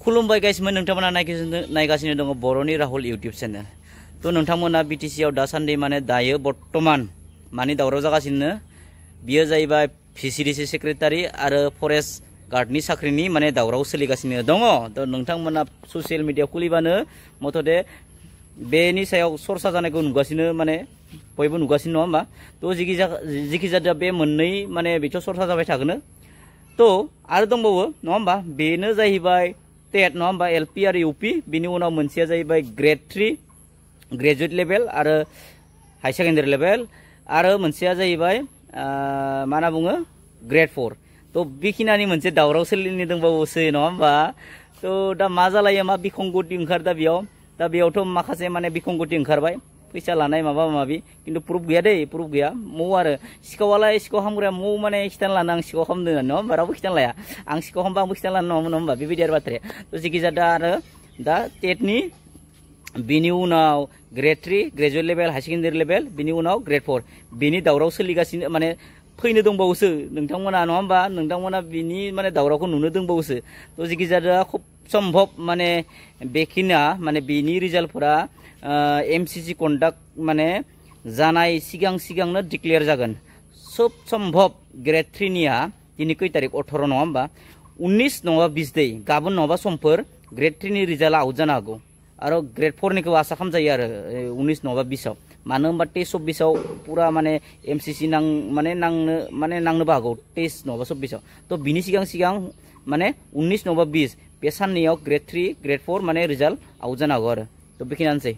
खुलुमबाय गाइसमोन नोंथांमोना नायगासिनो दङ बर'नि राहुल इउट्यूब चेनेल तो नोंथांमोना बीटीसी आव दासान्दि माने दायो बर्तमान मानि दावराव जागासिनो बियो जाहैबाय फिशरिज सेक्रेटारि आरो फरेस्ट गार्डनि साख्रिनि माने दावराव सोलिगासिनो दङ तो नोंथांमोना ससियेल मिडिया खुलिबानो मथदे बेनि सायाव सरसा जानायखौ नुगासिनो माने बयबो नुगासिनो नङा होमबा तो जिखि जाया बे मोननै माने बेथ' सरसा जाबाय थागोन तो आरो दंबावो नङा होमबा बेनो जाहैबाय टेट नङा होमबा एलपि आरो इउपि बिनि उनाव मोनसेया जाहैबाय ग्रेड 3 ग्रेजुवेट लेभेल आरो हाई सेकेन्डारि लेभेल आरो मोनसेया जाहैबाय मा होनना बुङो ग्रेड 4 तो बेखिनानि मोनसे दावराव सोलिनो दंबावोसो नङा होमबा तो दा मा जालायो मा बिखंगति ओंखार दा बेयावथ' माखासे माने बिखंगति ओंखारबाय फैसा लानाय माबा माबि किन्तु प्रुफ गैया दै प्रुफ गैया मौ आरो सिखावालाय सिखाव हामग्राया मौ माने खिथानो लानो आं सिखाव खालामदों नङा होमबा रावबो खिथानो लाया आं सिखाव खालामबा आंबो खिथानो लानो नङामोन नङा होमबा बेबायदि आरो बाथ्राया तो जिखि जाया आरो दा टेटनि बिनि उनाव grade 3 graduate level high secondary level बिनि उनाव ग्रेड 4 बिनि दावराव सोलिगासिनो माने फैनो दंबावोसो नोंथांमोना नङा होमबा नोंथांमोना बिनि माने दावरावखौ नुनो दंबावोसो तो जिखि जाया खुब सम्भब माने बेखिना माने बिनि रिजाल्टफोरा एमसीसी कन्डाक्ट माने जानाय सिगांनो डिक्लेयार जागोन सब सम्भब ग्रेड 3 निया दिनै खै तारिख 18 नङा होमबा 19 नङाबा 20 दै गाबोन नङाबा समफोर ग्रेड 3 नि रिजाल्टआ आउट जानो हागौ आरो ग्रेड 4 निखौ आसा खालामजायो आरो 19 नङाबा 20 आव मानो होनबा टेस्ट 24 आव पुरा माने एमसीसी नांनोबो हागौ टेस्ट नङाबा 24 आव तो बिनि सिगां माने 19 नङाबा 20 बे साननैयाव ग्रेड 3 ग्रेड 4 माने रिजाल्ट आउट जानो हागौ आरो तो बेखिनियानोसै